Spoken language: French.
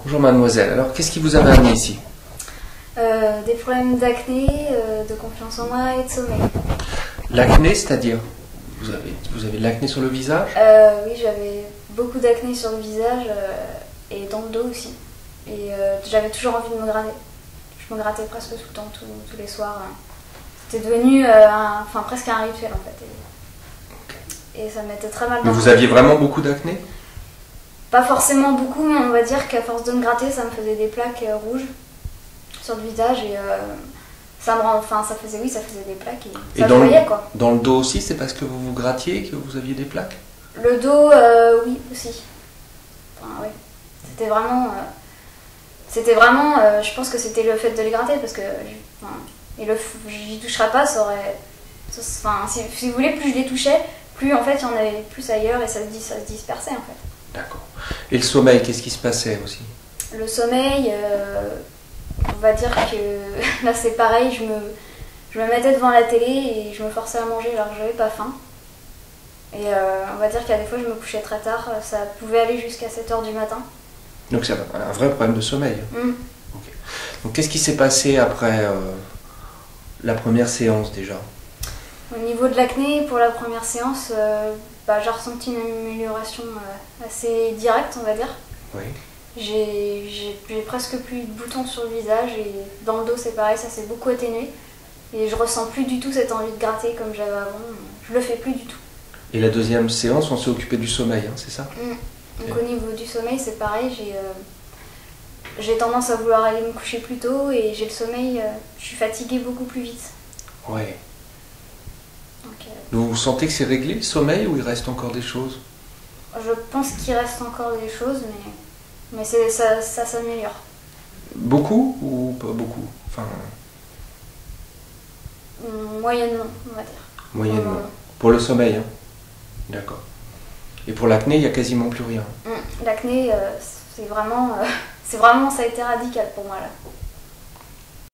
Bonjour mademoiselle, alors qu'est-ce qui vous avait amené ici? Des problèmes d'acné, de confiance en moi et de sommeil. L'acné, c'est-à-dire vous avez de l'acné sur le visage? Oui, j'avais beaucoup d'acné sur le visage et dans le dos aussi. Et j'avais toujours envie de me gratter. Je me grattais presque tout le temps, tous les soirs. C'était devenu presque un rituel en fait. Et ça me mettait très mal. Mais vous aviez vraiment beaucoup d'acné? Pas forcément beaucoup, mais on va dire qu'à force de me gratter, ça me faisait des plaques rouges sur le visage et ça faisait des plaques et ça se voyait quoi. Dans le dos aussi, c'est parce que vous vous grattiez que vous aviez des plaques? Le dos, oui aussi. Enfin, oui. C'était vraiment, je pense que c'était le fait de les gratter parce que j'y toucherais pas, ça aurait, si vous voulez, plus je les touchais, plus en fait il y en avait plus ailleurs et ça se dispersait en fait. D'accord. Et le sommeil, qu'est-ce qui se passait aussi? Le sommeil, on va dire que là c'est pareil, je me mettais devant la télé et je me forçais à manger alors que j'avais pas faim. Et on va dire qu'à des fois je me couchais très tard, ça pouvait aller jusqu'à 7 h du matin. Donc c'est un vrai problème de sommeil. Okay. Donc qu'est-ce qui s'est passé après la première séance déjà? Au niveau de l'acné, pour la première séance, j'ai ressenti une amélioration assez directe, on va dire. Oui. J'ai presque plus de boutons sur le visage et dans le dos c'est pareil, ça s'est beaucoup atténué. Et je ressens plus du tout cette envie de gratter comme j'avais avant, je le fais plus du tout. Et la deuxième séance, on s'est occupé du sommeil, hein, c'est ça? Donc au niveau du sommeil c'est pareil, j'ai tendance à vouloir aller me coucher plus tôt et j'ai le sommeil, je suis fatiguée beaucoup plus vite. Oui. Donc vous sentez que c'est réglé le sommeil ou il reste encore des choses? Je pense qu'il reste encore des choses, mais ça s'améliore. Beaucoup ou pas beaucoup? Moyennement, on va dire. Moyennement. Pour le sommeil, hein? D'accord. Et pour l'acné, il n'y a quasiment plus rien? L'acné, ça a été radical pour moi là.